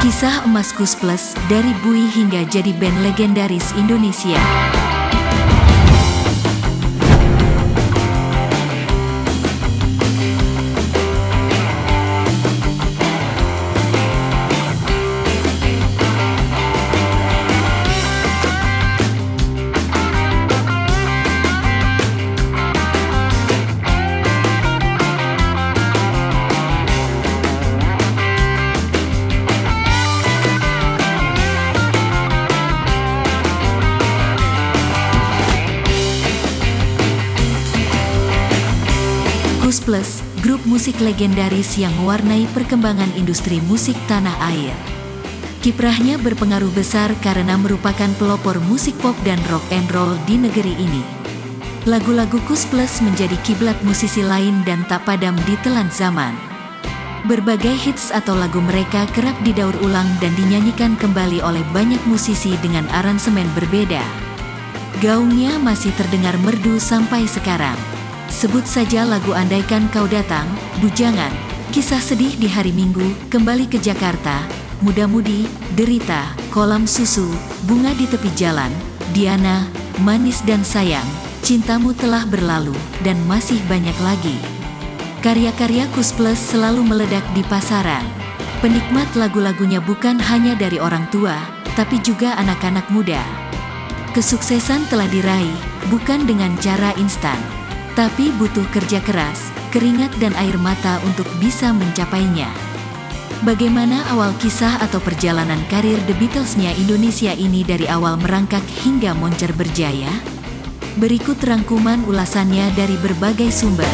Kisah emas Kus Plus, dari Bui hingga jadi band legendaris Indonesia. Kus Plus, grup musik legendaris yang mewarnai perkembangan industri musik tanah air. Kiprahnya berpengaruh besar karena merupakan pelopor musik pop dan rock and roll di negeri ini. Lagu-lagu Kus Plus menjadi kiblat musisi lain dan tak padam ditelan zaman. Berbagai hits atau lagu mereka kerap didaur ulang dan dinyanyikan kembali oleh banyak musisi dengan aransemen berbeda. Gaungnya masih terdengar merdu sampai sekarang. Sebut saja lagu Andaikan Kau Datang, Bujangan, Kisah Sedih di Hari Minggu, Kembali ke Jakarta, Muda-Mudi, Derita, Kolam Susu, Bunga di Tepi Jalan, Diana, Manis dan Sayang, Cintamu Telah Berlalu, dan masih banyak lagi. Karya-karya Kus Plus selalu meledak di pasaran. Penikmat lagu-lagunya bukan hanya dari orang tua, tapi juga anak-anak muda. Kesuksesan telah diraih, bukan dengan cara instan, tapi butuh kerja keras, keringat dan air mata untuk bisa mencapainya. Bagaimana awal kisah atau perjalanan karir The Beatles-nya Indonesia ini dari awal merangkak hingga moncer berjaya? Berikut rangkuman ulasannya dari berbagai sumber.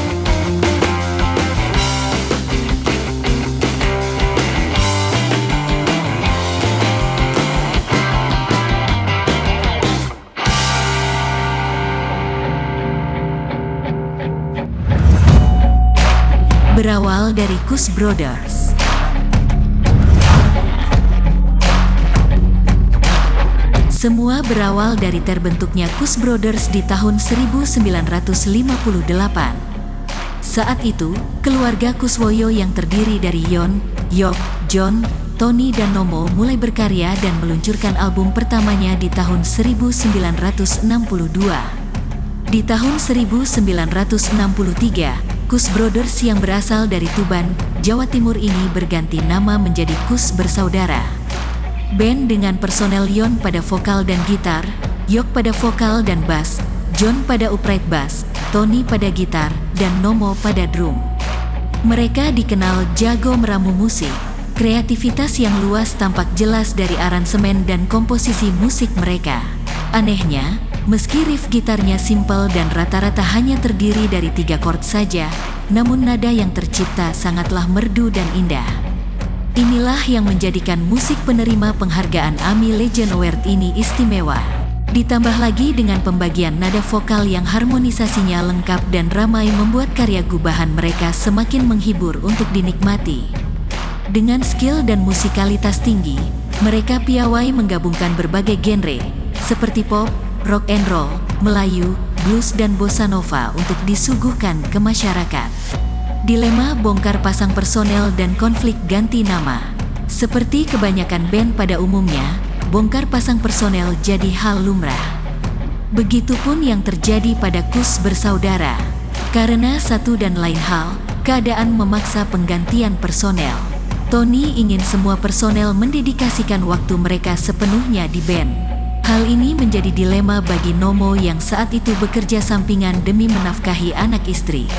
Berawal dari Kus Brothers. Semua berawal dari terbentuknya Kus Brothers di tahun 1958. Saat itu, keluarga Kuswoyo yang terdiri dari Yon, Yok, John, Tony dan Nomo mulai berkarya dan meluncurkan album pertamanya di tahun 1962. Di tahun 1963, Kus Brothers yang berasal dari Tuban, Jawa Timur ini berganti nama menjadi Kus Bersaudara. Band dengan personel Yon pada vokal dan gitar, Yok pada vokal dan bass, John pada upright bass, Tony pada gitar, dan Nomo pada drum. Mereka dikenal jago meramu musik. Kreativitas yang luas tampak jelas dari aransemen dan komposisi musik mereka. Anehnya, meski riff gitarnya simpel dan rata-rata hanya terdiri dari 3 chord saja, namun nada yang tercipta sangatlah merdu dan indah. Inilah yang menjadikan musik penerima penghargaan AMI Legend Award ini istimewa. Ditambah lagi dengan pembagian nada vokal yang harmonisasinya lengkap dan ramai membuat karya gubahan mereka semakin menghibur untuk dinikmati. Dengan skill dan musikalitas tinggi, mereka piawai menggabungkan berbagai genre, seperti pop, rock and roll, Melayu, blues dan bossa nova untuk disuguhkan ke masyarakat. Dilema bongkar pasang personel dan konflik ganti nama. Seperti kebanyakan band pada umumnya, bongkar pasang personel jadi hal lumrah. Begitupun yang terjadi pada Kus Bersaudara. Karena satu dan lain hal, keadaan memaksa penggantian personel. Tony ingin semua personel mendedikasikan waktu mereka sepenuhnya di band. Hal ini menjadi dilema bagi Nomo yang saat itu bekerja sampingan demi menafkahi anak istri.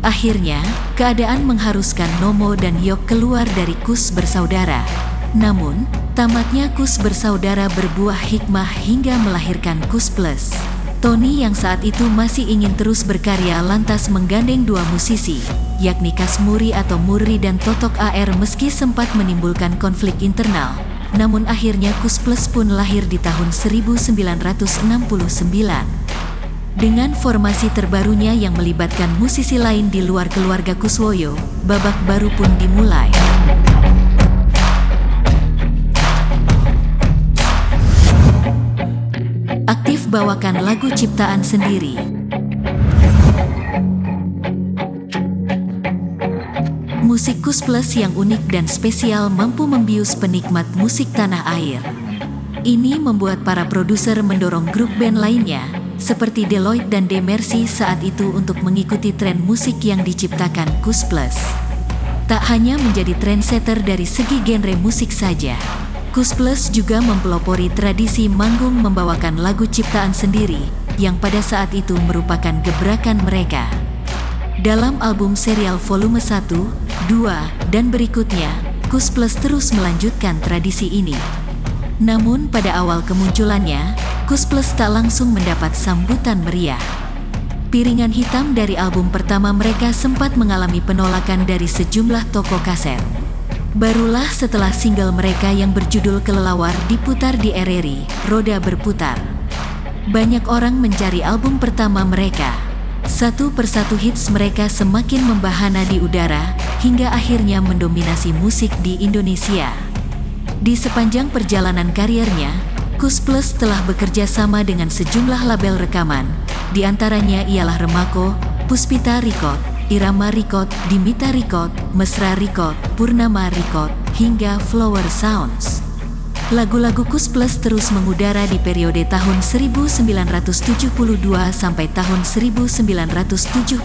Akhirnya, keadaan mengharuskan Nomo dan Yok keluar dari Kus Bersaudara. Namun, tamatnya Kus Bersaudara berbuah hikmah hingga melahirkan Kus Plus. Tony yang saat itu masih ingin terus berkarya lantas menggandeng 2 musisi, yakni Kas Muri atau Murri dan Totok AR meski sempat menimbulkan konflik internal. Namun akhirnya Kus Plus pun lahir di tahun 1969. Dengan formasi terbarunya yang melibatkan musisi lain di luar keluarga Kuswoyo, babak baru pun dimulai. Aktif bawakan lagu ciptaan sendiri. musik Kus Plus yang unik dan spesial mampu membius penikmat musik tanah air. Ini membuat para produser mendorong grup band lainnya, seperti Deloitte dan The Mercy saat itu untuk mengikuti tren musik yang diciptakan Kus Plus. Tak hanya menjadi trendsetter dari segi genre musik saja, Kus Plus juga mempelopori tradisi manggung membawakan lagu ciptaan sendiri, yang pada saat itu merupakan gebrakan mereka. Dalam album serial volume 1, 2, dan berikutnya, Kus Plus terus melanjutkan tradisi ini. Namun pada awal kemunculannya, Kus Plus tak langsung mendapat sambutan meriah. Piringan hitam dari album pertama mereka sempat mengalami penolakan dari sejumlah toko kaset. Barulah setelah single mereka yang berjudul Kelelawar diputar di RRI, Roda Berputar. Banyak orang mencari album pertama mereka. Satu persatu hits mereka semakin membahana di udara, hingga akhirnya mendominasi musik di Indonesia. Di sepanjang perjalanan karirnya, Kus Plus telah bekerja sama dengan sejumlah label rekaman, di antaranya ialah Remako, Puspita Record, Irama Record, Dimita Record, Mesra Record, Purnama Record, hingga Flower Sounds. Lagu-lagu Kus Plus terus mengudara di periode tahun 1972 sampai tahun 1976.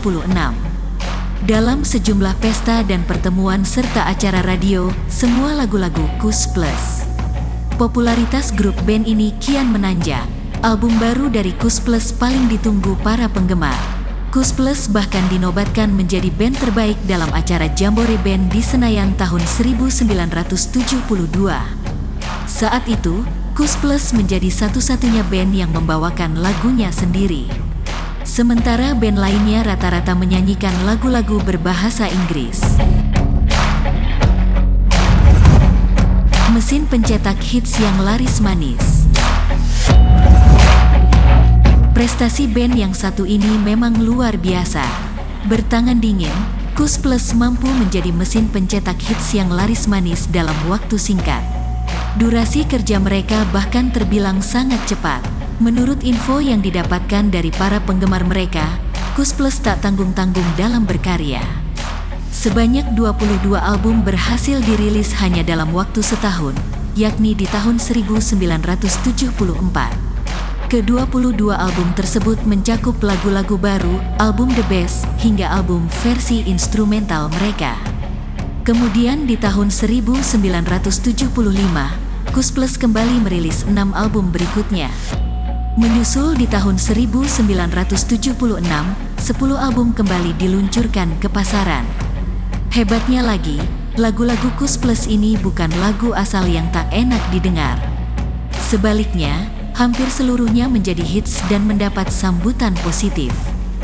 Dalam sejumlah pesta dan pertemuan serta acara radio, semua lagu-lagu Kus Plus. Popularitas grup band ini kian menanjak. Album baru dari Kus Plus paling ditunggu para penggemar. Kus Plus bahkan dinobatkan menjadi band terbaik dalam acara Jambore Band di Senayan tahun 1972. Saat itu, Kus Plus menjadi satu-satunya band yang membawakan lagunya sendiri. Sementara band lainnya rata-rata menyanyikan lagu-lagu berbahasa Inggris. Mesin pencetak hits yang laris manis. Prestasi band yang satu ini memang luar biasa. Bertangan dingin, Kus Plus mampu menjadi mesin pencetak hits yang laris manis dalam waktu singkat. Durasi kerja mereka bahkan terbilang sangat cepat. Menurut info yang didapatkan dari para penggemar mereka, Kus Plus tak tanggung-tanggung dalam berkarya. Sebanyak 22 album berhasil dirilis hanya dalam waktu setahun, yakni di tahun 1974. Ke-22 album tersebut mencakup lagu-lagu baru, album The Best, hingga album versi instrumental mereka. Kemudian di tahun 1975, Kus Plus kembali merilis 6 album berikutnya. Menyusul di tahun 1976, 10 album kembali diluncurkan ke pasaran. Hebatnya lagi, lagu-lagu Kus Plus ini bukan lagu asal yang tak enak didengar. Sebaliknya, hampir seluruhnya menjadi hits dan mendapat sambutan positif.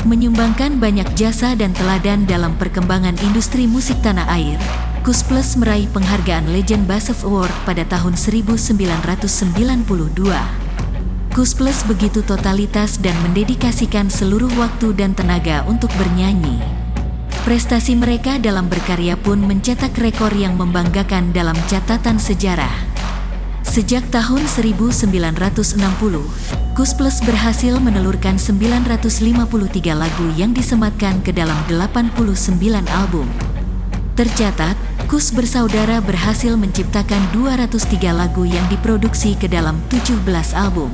Menyumbangkan banyak jasa dan teladan dalam perkembangan industri musik tanah air, Kus Plus meraih penghargaan Legend Bassov Award pada tahun 1992. Kus Plus begitu totalitas dan mendedikasikan seluruh waktu dan tenaga untuk bernyanyi. Prestasi mereka dalam berkarya pun mencetak rekor yang membanggakan dalam catatan sejarah. Sejak tahun 1960, Kus Plus berhasil menelurkan 953 lagu yang disematkan ke dalam 89 album. Tercatat, Kus bersaudara berhasil menciptakan 203 lagu yang diproduksi ke dalam 17 album.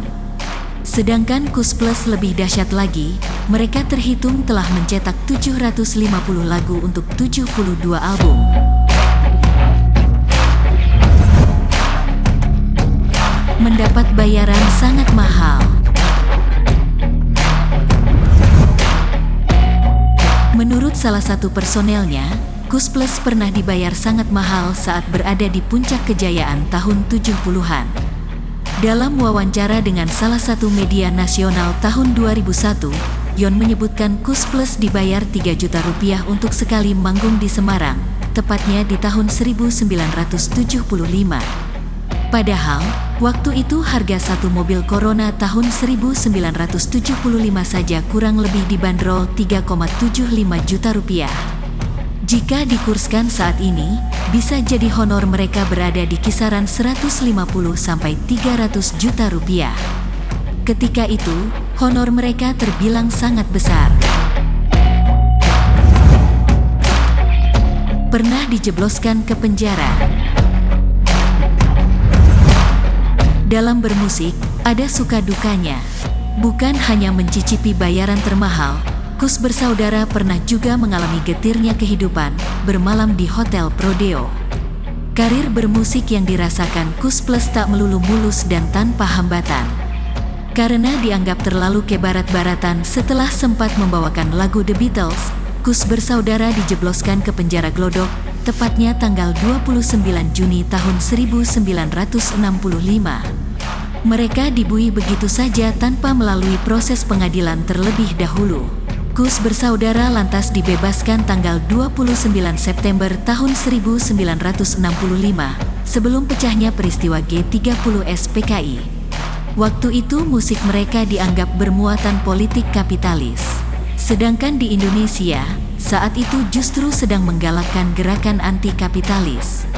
Sedangkan Kus Plus lebih dahsyat lagi, mereka terhitung telah mencetak 750 lagu untuk 72 album. Mendapat bayaran sangat mahal. Menurut salah satu personelnya, Kus Plus pernah dibayar sangat mahal saat berada di puncak kejayaan tahun 70-an. Dalam wawancara dengan salah satu media nasional tahun 2001, Yon menyebutkan Kus Plus dibayar 3 juta rupiah untuk sekali manggung di Semarang, tepatnya di tahun 1975. Padahal, waktu itu harga satu mobil Corona tahun 1975 saja kurang lebih dibanderol 3,75 juta rupiah. Jika dikurskan saat ini, bisa jadi honor mereka berada di kisaran 150 sampai 300 juta rupiah. Ketika itu, honor mereka terbilang sangat besar. Pernah dijebloskan ke penjara. Dalam bermusik, ada suka dukanya. Bukan hanya mencicipi bayaran termahal, Kus bersaudara pernah juga mengalami getirnya kehidupan, bermalam di hotel Prodeo. Karir bermusik yang dirasakan Kus Plus tak melulu mulus dan tanpa hambatan. Karena dianggap terlalu kebarat-baratan setelah sempat membawakan lagu The Beatles, Kus bersaudara dijebloskan ke penjara Glodok, tepatnya tanggal 29 Juni tahun 1965. Mereka dibuih begitu saja tanpa melalui proses pengadilan terlebih dahulu. Kus bersaudara lantas dibebaskan tanggal 29 September tahun 1965, sebelum pecahnya peristiwa G30S PKI. Waktu itu musik mereka dianggap bermuatan politik kapitalis. Sedangkan di Indonesia, saat itu justru sedang menggalakkan gerakan anti-kapitalis.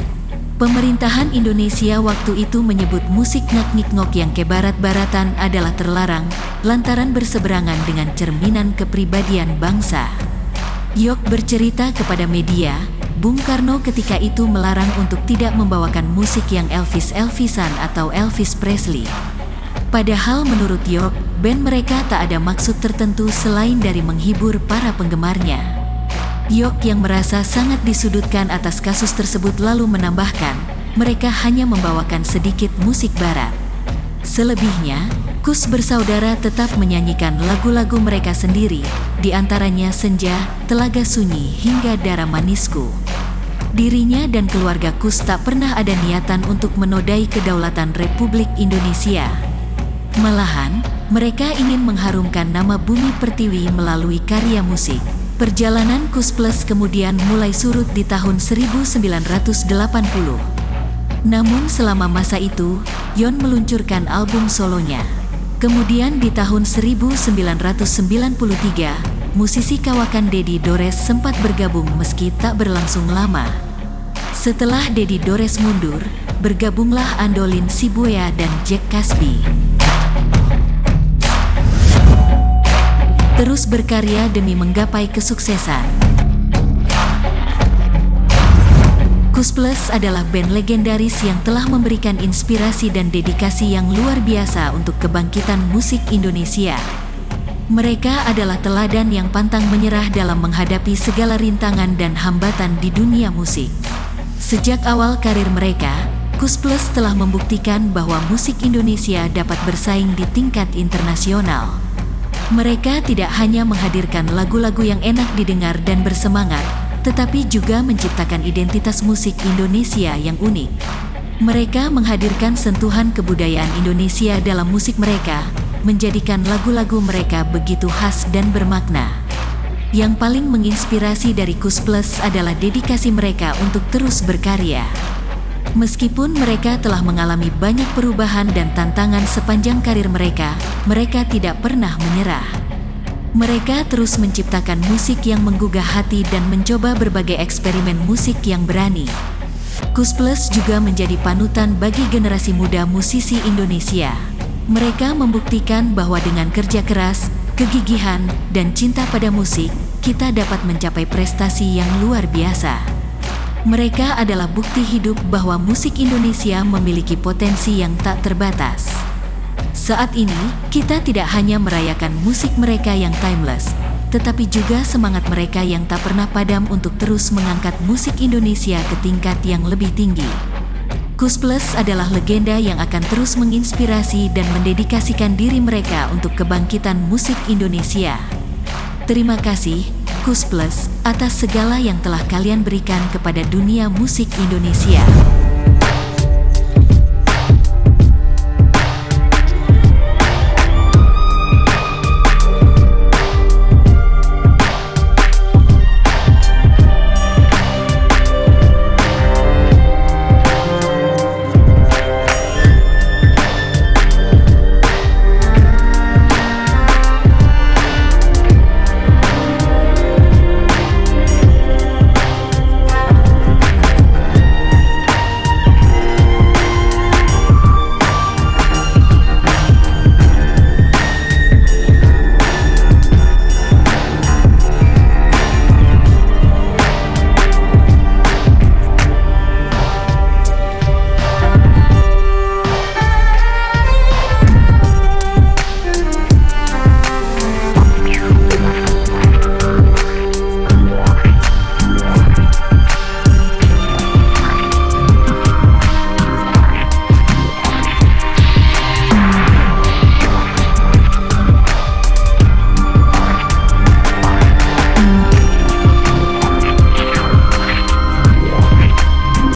Pemerintahan Indonesia waktu itu menyebut musik ngak-ngik-ngok yang kebarat-baratan adalah terlarang, lantaran berseberangan dengan cerminan kepribadian bangsa. Yok bercerita kepada media, Bung Karno ketika itu melarang untuk tidak membawakan musik yang Elvis-Elvisan atau Elvis Presley. Padahal menurut Yok, band mereka tak ada maksud tertentu selain dari menghibur para penggemarnya. Yok yang merasa sangat disudutkan atas kasus tersebut lalu menambahkan, mereka hanya membawakan sedikit musik barat. Selebihnya, Kus bersaudara tetap menyanyikan lagu-lagu mereka sendiri, di antaranya Senja, Telaga Sunyi hingga Dara Manisku. Dirinya dan keluarga Kus tak pernah ada niatan untuk menodai kedaulatan Republik Indonesia. Malahan, mereka ingin mengharumkan nama Bumi Pertiwi melalui karya musik. Perjalanan Kus Plus kemudian mulai surut di tahun 1980. Namun selama masa itu, Yon meluncurkan album solonya. Kemudian di tahun 1993, musisi kawakan Dedi Dores sempat bergabung meski tak berlangsung lama. Setelah Dedi Dores mundur, bergabunglah Andolin Sibuea dan Jack Casby. Terus berkarya demi menggapai kesuksesan. Kus Plus adalah band legendaris yang telah memberikan inspirasi dan dedikasi yang luar biasa untuk kebangkitan musik Indonesia. Mereka adalah teladan yang pantang menyerah dalam menghadapi segala rintangan dan hambatan di dunia musik. Sejak awal karir mereka, Kus Plus telah membuktikan bahwa musik Indonesia dapat bersaing di tingkat internasional. Mereka tidak hanya menghadirkan lagu-lagu yang enak didengar dan bersemangat, tetapi juga menciptakan identitas musik Indonesia yang unik. Mereka menghadirkan sentuhan kebudayaan Indonesia dalam musik mereka, menjadikan lagu-lagu mereka begitu khas dan bermakna. Yang paling menginspirasi dari Kus Plus adalah dedikasi mereka untuk terus berkarya. Meskipun mereka telah mengalami banyak perubahan dan tantangan sepanjang karir mereka tidak pernah menyerah. Mereka terus menciptakan musik yang menggugah hati dan mencoba berbagai eksperimen musik yang berani. Kus Plus juga menjadi panutan bagi generasi muda musisi Indonesia. Mereka membuktikan bahwa dengan kerja keras, kegigihan, dan cinta pada musik, kita dapat mencapai prestasi yang luar biasa. Mereka adalah bukti hidup bahwa musik Indonesia memiliki potensi yang tak terbatas. Saat ini, kita tidak hanya merayakan musik mereka yang timeless, tetapi juga semangat mereka yang tak pernah padam untuk terus mengangkat musik Indonesia ke tingkat yang lebih tinggi. Kus Plus adalah legenda yang akan terus menginspirasi dan mendedikasikan diri mereka untuk kebangkitan musik Indonesia. Terima kasih, Kus Plus, atas segala yang telah kalian berikan kepada dunia musik Indonesia.